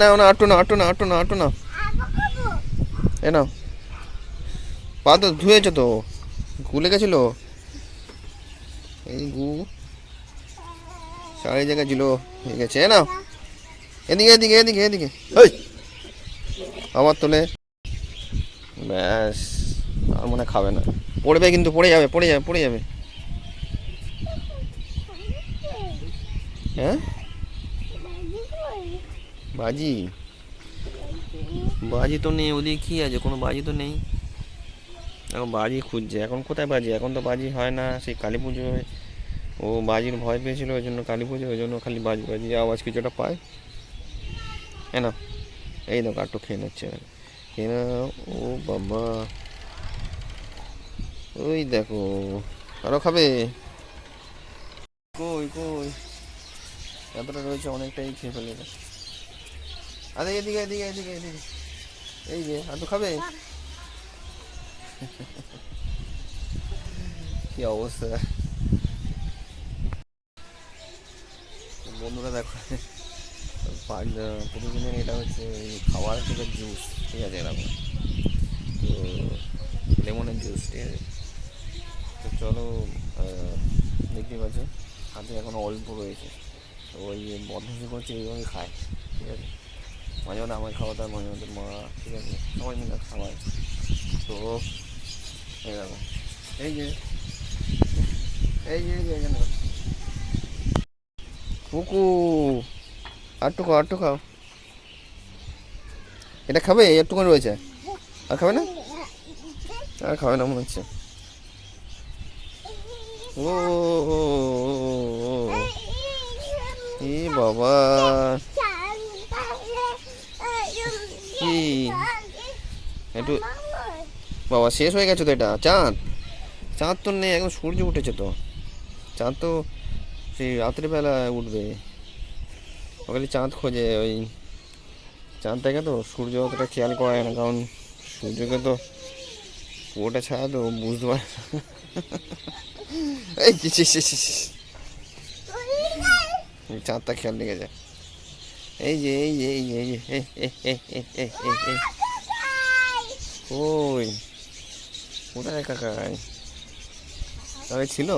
না না, আটো না, আটো না, আটো না, আটো না। এ নাও, পা তো ধুয়েছো তো, গুলে গেছিলো। এই গু সারি জায়গায় ছিল, হয়ে গেছে। এ নাও, এদিকে এদিকে এদিকে এদিকে, ওই আমার তোলে। ব্যাস, আর মনে হয় খাবে না। পড়বে কিন্তু, পড়ে যাবে, পড়ে যাবে, পড়ে যাবে। হ্যাঁ, বাজি, বাজি তো নেই ওদিকে, কি আছে, কোনো বাজি তো নেই। এখন বাজি খুঁজছে, এখন কোথায় বাজি, এখন তো বাজি হয় না, সেই কালী পুজোয় ও বাজির ভয় পেয়েছিল, ওই জন্য কালী পুজো, ওই জন্য খালি বাজি বাজি আওয়াজ কিছুটা পায়। হ্যাঁ না, এই দেখো আটটু খেয়ে নিচ্ছে, খেয়ে নাও। ও বাবা, ওই দেখো, আরো খাবে। কই কই, এতটা রয়েছে, অনেকটাই খেয়ে ফেলে। আরে এদিকে এদিকে এদিকে এদিকে, এই যে আটটু খাবে। কি অবস্থা বন্ধুরা, দেখো প্রতিদিনের এটা হচ্ছে খাবার থেকে জুস, ঠিক আছে, এরকম তো লেমনের জুস, ঠিক আছে। তো চলো, দেখতে পাচ্ছ হাতে এখনো অল্প রয়েছে, তো ওই বদমাশি করছে, এইভাবে খায়, ঠিক আছে। মাঝে মাঝে আমায় খাওয়াতে হয়, মাঝে মাঝে মা, ঠিক আছে, সবাই মিলে খাওয়ায়। তো এরকম, এই যে এই যে এখানে কুকু, আটটু খাও, আটটু খাও। এটা খাবে, একটুখানি রয়েছে, আর খাবে না, আর খাবে না মনে হচ্ছে। ও ই বাবা, কি একটু, বাবা শেষ হয়ে গেছে তো এটা। চাঁদ, চাঁদ তো নেই, এখন সূর্য উঠেছে তো, চাঁদ তো সেই রাত্রিবেলা উঠবে। ওখানে চাঁদ খোঁজে, ওই চাঁদ দেখে তো, সূর্য অতটা খেয়াল করে না, কারণ সূর্যকে তো পুরোটা ছাড়া তো বুঝতে পারে না। এই চাঁদটা খেয়াল লেগে যায়। এই যে এই যে এই যে এই যে এই ওই কোথায় কাকাই, তাহলে ছিল,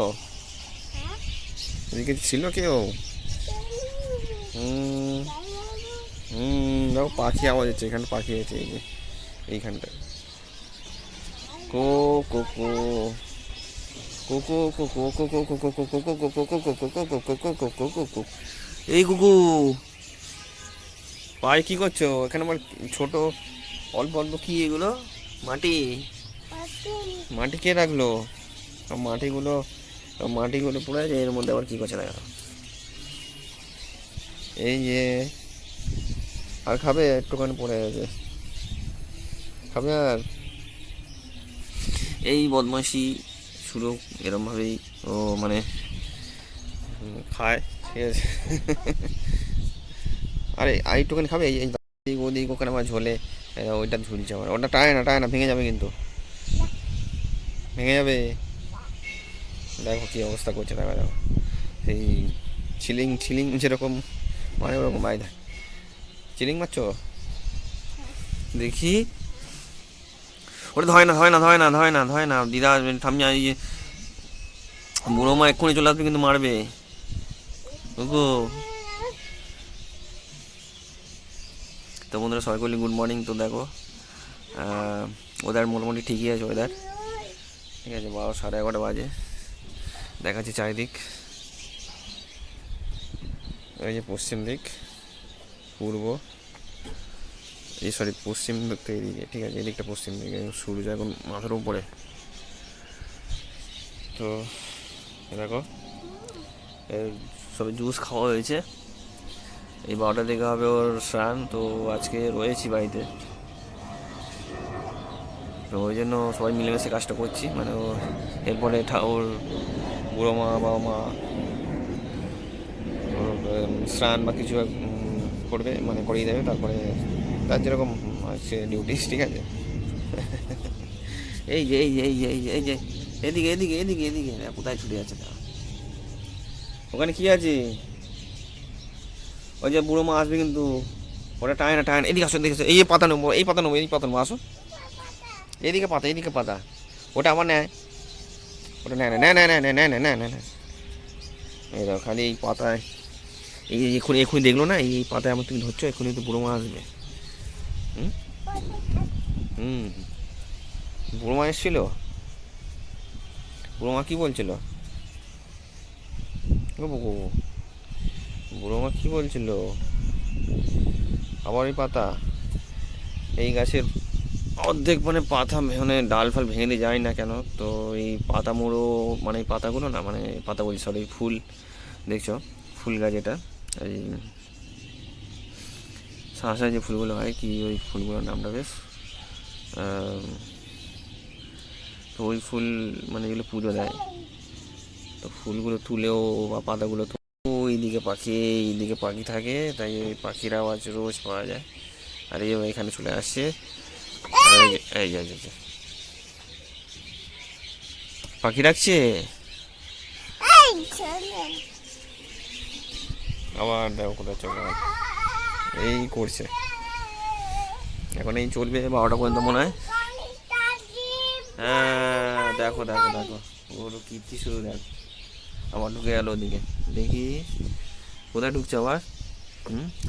এদিকে ছিল কেউ। হুম দেখো পাখি আওয়াজ হচ্ছে, এখানে পাখি আছে, এই যে এইখানটায়। কো কো কো কোকো কোকো কোকো কোকো কোকো কোকো কোকো কোকো কোকো কোকো কোকো কোকো। এই কুকু, পায়ে কি করছো এখানে? আমার ছোট অল্প অল্প কি এগুলো, মাটি, মাটি কে রাখলো? মাটিগুলো, মাটিগুলো পড়ে যায়, এর মধ্যে আবার কি করছে দেখা। এই যে, আর খাবে, একটুখানি পড়ে গেছে, খাবে আর। এই বদমাইশি শুরু এরমভাবেই ও মানে খায়, ঠিক আছে। আরে আর একটুখানি খাবে, এই ওদিক ওখানে আমার ঝোলে, ওইটা ঝুলছে আমার, ওটা টায় না, টায় না, ভেঙে যাবে কিন্তু, ভেঙে যাবে। দেখো কী অবস্থা করছে, দেখো দেখো, সেই ছিলিং ছিলিং যেরকম মানে ওরকম বাইদা চিলিং মারছো, দেখি। ওটা ধয় না, ধয় না, ধয় না, ধয় না, ধয় না, দিদা থামিয়ে, এই যে বুড়ো মা এক্ষুনি চলে আসবে কিন্তু, মারবে। ওগো, তো বন্ধুরা সবাই বলি গুড মর্নিং। তো দেখো ওদের মোটামুটি ঠিকই আছে ওয়েদার, ঠিক আছে, 12 সাড়ে 11টা বাজে। দেখাচ্ছি চারিদিক, এই যে পশ্চিম দিক, পূর্ব, এই সরি পশ্চিম দিক থেকে এদিকে, ঠিক আছে, এদিকটা পশ্চিম দিকে, সূর্য এখন মাথার উপরে। তো দেখো সবে জুস খাওয়া হয়েছে, এই 12টা দিকে হবে ওর স্নান। তো আজকে রয়েছি বাড়িতে, তো ওই জন্য সবাই মিলেমিশে কাজটা করছি, মানে ও এরপরে ওর বুড়ো মা, বাবা মা ওর স্নান বা কিছু করবে, মানে করিয়ে দেবে, তারপরে তার যেরকম হচ্ছে ডিউটিস, ঠিক আছে। এই যে এই যে এই যে এই যে এই যে এদিকে এদিকে এদিকে এদিকে, কোথায় ছুটে যাচ্ছে না, ওখানে কি আছে? ওই যে বুড়ো মা আসবে কিন্তু, ওটা টায় না টায় না, এদিকে আসো এদিকে আসো, এই পাতা নেবো, এই পাতা নেবো, এই পাতা নেবো, আসো এদিকে পাতা, এদিকে পাতা, ওটা আমার নেয়, ওটা নেয় না, নেয় নেয় নেয় নেয় নেয় নেয় নেয় নেয়, এই দেখো খালি এই পাতায়, এই এক্ষুনি এক্ষুনি দেখলো না, এই পাতায় আমার তুমি ধরছো, এক্ষুনি তো বুড়ো মা আসবে। হুম হুম বুড়ো মা এসেছিল, বুড়ো মা কী বলছিল, বুড়ো মা কী বলছিল, আবার এই পাতা, এই গাছের অর্ধেক মানে পাতা মানে ডাল ফাল ভেঙে দিয়ে যায় না কেন, তো এই পাতা মুড়ো মানে এই পাতাগুলো না, মানে পাতা বলছি সরি ফুল, দেখছো ফুল গাছ এটা, এই শাঁসা যে ফুলগুলো হয় কি, ওই ফুলগুলোর নামটা বেশ, তো ওই ফুল মানে এগুলো পুজো দেয়, তো ফুলগুলো তুলেও বা পাতাগুলো এইদিকে পাখি, এইদিকে পাখি থাকে, তাই ওই পাখির আওয়াজ রোজ পাওয়া যায়। আর এই এখানে চলে আসছে, আর এই যে পাখি ডাকছে, আবার দেখো কোথায় চলে গেল, এই করছে এখন, এই চলবে 12টা পর্যন্ত মনে হয়। হ্যাঁ দেখো দেখো দেখো, ওর কীর্তি শুরু দেখ, আবার ঢুকে গেল ওদিকে, দেখি কোথায় ঢুকছে আবার,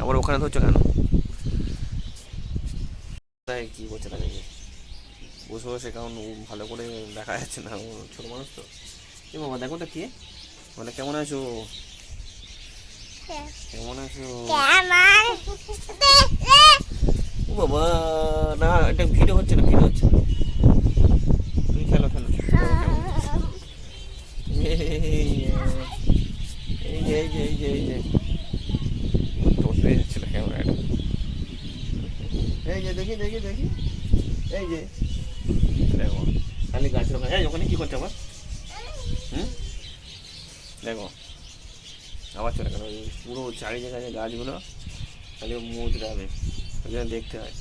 আবার ওখানে ধরছো কেন, তাই কী করছে না দেখি, বসে বসে, কারণ ও ভালো করে দেখা যাচ্ছে না, ও ছোটো মানুষ তো, এ বাবা দেখো তো কে বলে, কেমন আছো, কেমন আছো, ও বাবা না, এটা ভিডিও হচ্ছে না, ভিডিও হচ্ছে না, তুমি খেলো খেলো, এই যে এই যে এই যে এই যে ধরতে যাচ্ছিল ক্যামেরাটা, এই যে দেখি দেখি দেখি, এই যে দেখো খালি গাছের ওখানে, এই ওখানে কী করছে আবার, দেখো আবার চলে গেল, পুরো চারি জায়গায় গাছগুলো খালি মুদ্রা হবে, ওই জন্য দেখতে হয়,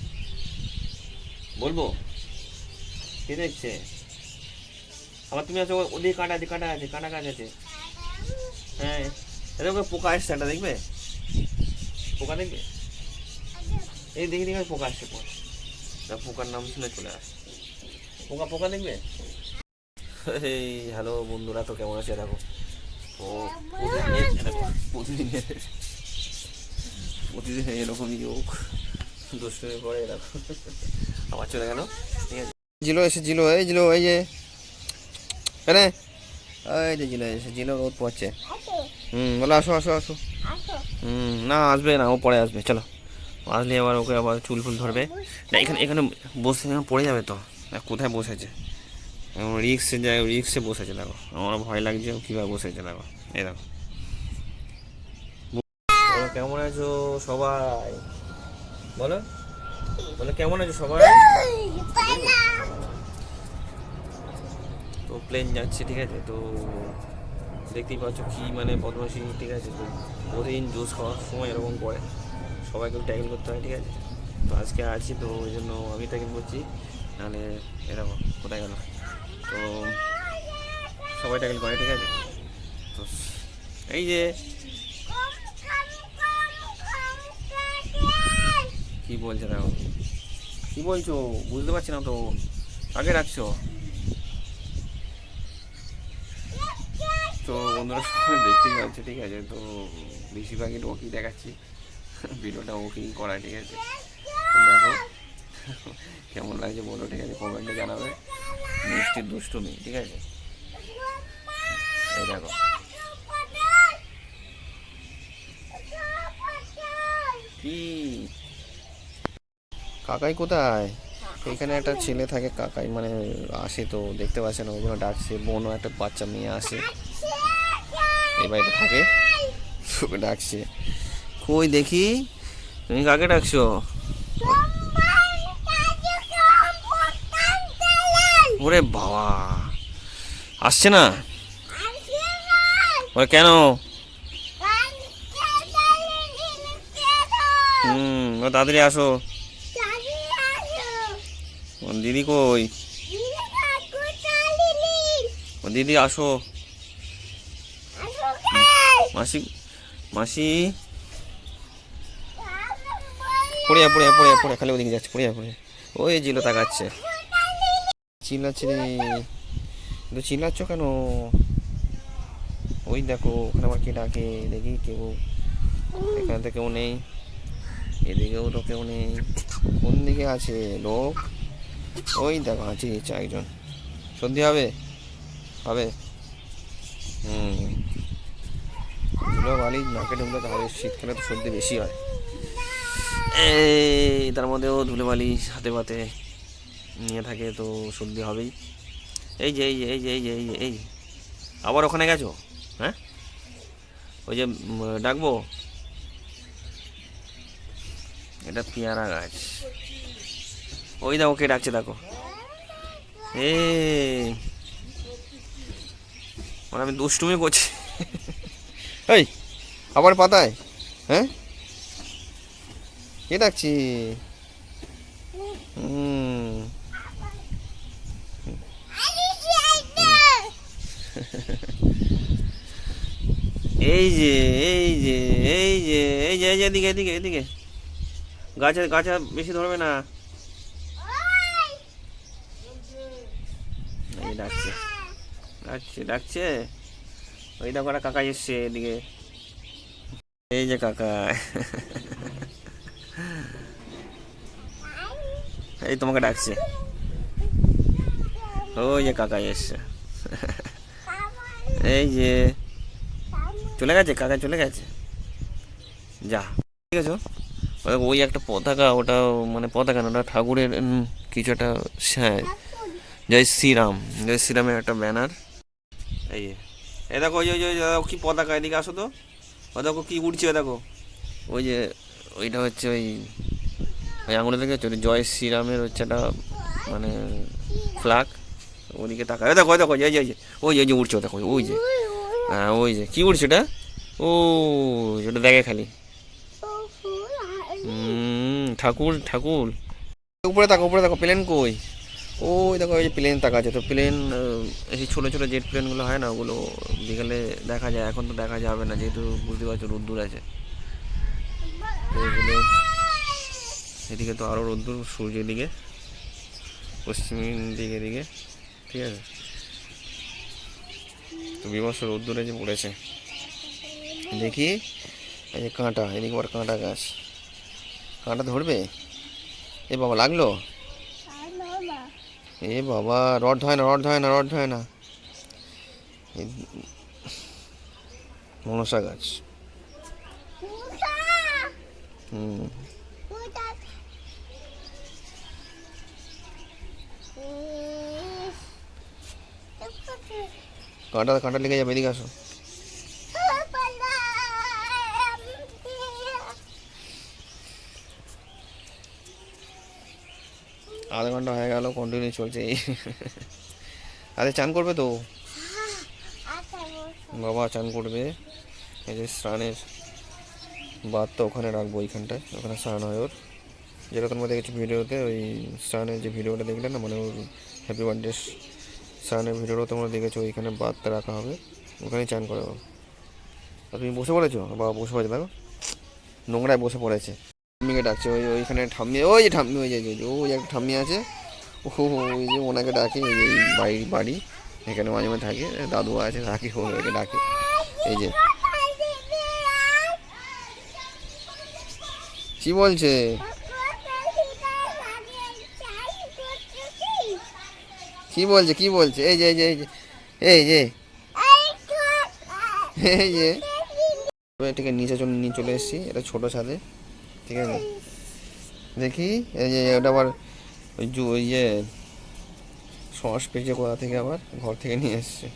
বলবো কে দেখছে, আবার তুমি আছো ওদিকে, কাঁটা আছে কাঁটা আছে, কাঁটা গাছ আছে, হ্যাঁ এটা ওকে পোকা আসছে, একটা দেখবে পোকা, দেখবে এই দেখি দেখি পোকা আসছে, পোকার নাম শুনে চলে আসে, পোকা পোকা দেখবে। এই হ্যালো বন্ধুরা, তো কেমন আছে দেখো, তো প্রতিদিন প্রতিদিন এরকমই হোক, দুষ্টুমি করে দেখো, আবার চলে গেল, ঠিক আছে জিলো এসে, জিলো এই জিলো, এই যে কেন, এই যে জিলো এসে, জিলো রোদ পড়ছে, বলো আসো আসো আসো, না আসবে না, ও পরে আসবে, চলো আসলে আবার ওকে আবার চুল ফুল ধরবে না, এখানে এখানে বসে পড়ে যাবে তো, কোথায় বসেছে, রিক্সে যায়, রিক্সে বসেছে দেখো, আমার ভয় লাগছে কীভাবে বসেছে দেখো, এই দেখো, কেমন আছো সবাই, বলো বলো কেমন আছো সবাই, তো প্লেন যাচ্ছে, ঠিক আছে, তো দেখতেই পাচ্ছ কি মানে বদমাশি, ঠিক আছে, তো প্রতিদিন জুস খাওয়ার সময় এরকম করে, সবাইকে ট্যাকেল করতে হয়, ঠিক আছে, তো আজকে আছি তো ওই জন্য আমি ট্যাকেল করছি, নাহলে এরকম কোথায় গেল, তো সবাই ট্যাকেল করে, ঠিক আছে, তো এই যে কি বলছে দেখো, কি বলছো বুঝতে পারছি না তো, আগে রাখছো, তো বন্ধুরা সবাই দেখতেই পাচ্ছে, ঠিক আছে, তো বেশিরভাগই ওকেই দেখাচ্ছি, ভিডিওটা ওকেই করা, ঠিক আছে, তো দেখো কেমন লাগছে বলো, ঠিক আছে, কমেন্টে জানাবে, মিষ্টির দুষ্টুমি, ঠিক আছে, এই দেখো কি, কাকাই কোথায়, এখানে একটা ছেলে থাকে, কাকাই মানে আসে, তো দেখতে পাচ্ছে না, ওই জন্য ডাকছে, বোনও একটা বাচ্চা মেয়ে আসে, এই বাড়িতে থাকে, তোকে ডাকছে, কই দেখি তুমি কাকে ডাকছো, ওরে বাবা আসছে না, ওরে কেন, ও তাড়াতাড়ি আসো, দিদি কই, ও দিদি আসো, মাসি মাসি পড়ে যা পড়ে যা পড়ে যা পড়ে, খালি ওদিকে যাচ্ছে, পড়ে যা পড়ে যা। ওই জিলো তাকাচ্ছে, চিল্লাচ্ছে রে, তো চিল্লাচ্ছ কেন? ওই দেখো ওখানে আমার কে ডাকে, দেখি কেউ, এখানে তো কেউ নেই, এদিকেও তো কেউ নেই, কোন দিকে আছে লোক? ওই দেখো আছে একজন, সন্ধে হবে, হবে। হুম, ধুলো বালি নাকে ঢুকলে তাহলে শীতকালে তো সর্দি বেশি হয়। এই তার মধ্যেও ধুলো বালি হাতে পাতে নিয়ে থাকে তো সর্দি হবেই। এই যে এই যে এই যে এই যে এই যে এই যে, আবার ওখানে গেছো? হ্যাঁ, ওই যে ডাকবো, এটা পেয়ারা গাছ। ওই দেখো কে ডাকছে দেখো, এই মানে আমি দুষ্টুমি করছি। এই আবার পাতায়, হ্যাঁ কে ডাকছি? হুম, এই যে এই যে এই যে এই যে এই যে এদিকে এদিকে এদিকে, গাছে গাছে বেশি ধরবে না। এই ডাকছে ডাকছে ডাকছে, ওই দেখো একটা কাকা এসছে এদিকে, এই যে কাকা। এই তোমাকে ডাকছে, ওই যে কাকা এসছে। এই যে চলে গেছে কাকা, চলে গেছে, যা ঠিক আছে। ওই একটা পতাকা, ওটা মানে পতাকা না, ওটা ঠাকুরের কিছু একটা, হ্যাঁ জয় শ্রীরাম, জয় শ্রীরামের একটা ব্যানার। এই যে এ দেখো, ওই ওই ওই দেখো কি পতাকা, এদিকে আসো তো, ও দেখো কি উঠছে, দেখো ওই যে, ওইটা হচ্ছে ওই ওই আঙুলে থেকে হচ্ছে জয় শ্রীরামের হচ্ছে একটা মানে ফ্ল্যাগ। ওদিকে তাকায়, দেখো ওই দেখো এই যে ওই যে উঠছে, দেখো ওই যে, হ্যাঁ ওই যে কি উঠছে ওটা, ও ওটা দেখে খালি। ঠাকুর ঠাকুর, উপরে দেখো উপরে দেখো, প্লেন কই? ওই দেখো ওই যে প্লেন তাকাচ্ছে, তো প্লেন এই ছোটো ছোটো জেট প্লেনগুলো হয় না, ওগুলো বিকেলে দেখা যায়, এখন তো দেখা যাবে না যেহেতু বুঝতে পারছো রোদ্দুর আছে, তো এগুলো এদিকে তো আরও রোদ্দুর, সূর্যের দিকে পশ্চিম দিকে দিকে, ঠিক আছে, তো বিভৎস রোদ্দুরে যে পড়েছে। দেখি এই যে কাঁটা, এদিকে আবার কাঁটা গাছ, কাঁটা ধরবে, এ বাবা লাগলো, এ বাবা রড হয় না, রড হয় না, রড হয় না, মনসা গাছ। হুম, কাঁটা কাঁটা লেগে যাবে, এদিকে আসো। আধা ঘন্টা হয়ে গেল, কন্টিনিউ চলছে এই। আরে চান করবে তো বাবা, চান করবে, এই যে স্নানের বাদটা ওখানে রাখবো, ওইখানটায়, ওখানে স্নান হয় ওর, যেটা তোমরা দেখেছো ভিডিওতে, ওই স্নানের যে ভিডিওটা দেখলে না, মানে ওর হ্যাপি বার্থডে স্নানের ভিডিওটা তোমরা দেখেছো, ওইখানে বাদটা রাখা হবে, ওখানেই চান করে। আর তুমি বসে পড়েছো, বাবা বসে পড়েছে দেখো, নোংরায় বসে পড়েছে, ঠাম্মিকে ডাকছে, ওই ওইখানে ঠাম্মি, ওই যে ঠাম্মি, ওই যে ওই একটা ঠাম্মি আছে, ও ওই যে ওনাকে ডাকে, এই বাড়ি বাড়ি এখানে মাঝে মাঝে থাকে, দাদু আছে থাকে, ওকে ডাকে, এই যে কি বলছে, কি বলছে কি বলছে, এই যে এই যে এই যে এই যে এই যে ঠিক আছে, নিচে নিয়ে চলে এসেছি, এটা ছোটো ছাদে, ঠিক আছে, দেখি এই যে ওটা আবার ওই ইয়ে সস পেয়েছে কোথা থেকে, আবার ঘর থেকে নিয়ে এসছে,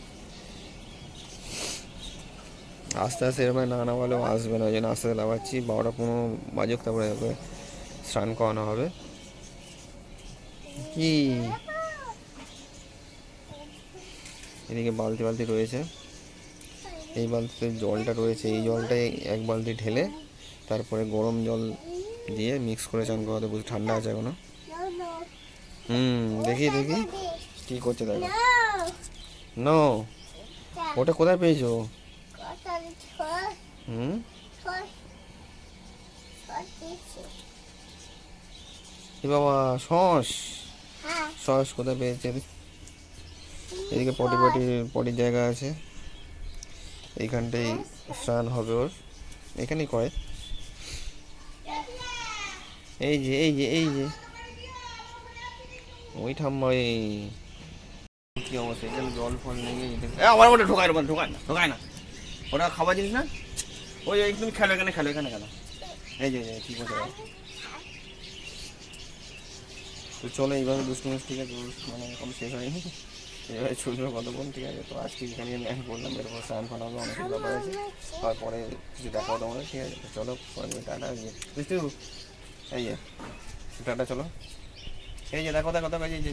আস্তে আস্তে এরকম না না বলেও আসবে না, ওই জন্য আস্তে আস্তে লাগাচ্ছি, 12-15 বাজুক, তারপরে ওকে স্নান করানো হবে। কি এদিকে বালতি বালতি রয়েছে, এই বালতিতে জলটা রয়েছে, এই জলটাই এক বালতি ঢেলে তারপরে গরম জল দিয়ে মিক্স করে চান করাতে, বুঝি ঠান্ডা আছে এখনো। দেখি দেখি কি করছে দেখো, নো ওটা কোথায় পেয়েছো? হুম এ বাবা সস সস কোথায় পেয়েছে? এদিকে পটির জায়গা আছে, এইখানটাই স্নান হবে ওর, এখানেই করে। এই যে ওই ঠাম্মা কি অবস্থা, এখানে জল ফল লেগে আমার ওটা ঢোকায় না ওটা খাবার জিনিস না। ওই তুমি খেলো এখানে খেলো এই যে ঠিক আছে। তো চলো এইভাবে দুষ্টু মিষ্টি মানে কোনো শেষ হয়নি, এইভাবে চলবে কতক্ষণ, ঠিক আছে। তো আজকে এখানে আমি বললাম এরপর স্নান ফান হবে, অনেক ব্যাপার আছে, তারপরে কিছু দেখাও তোমাদের, ঠিক আছে। চলো টাটা। বুঝতে এই যে টাটা, চলো। এই যে দেখো এই যে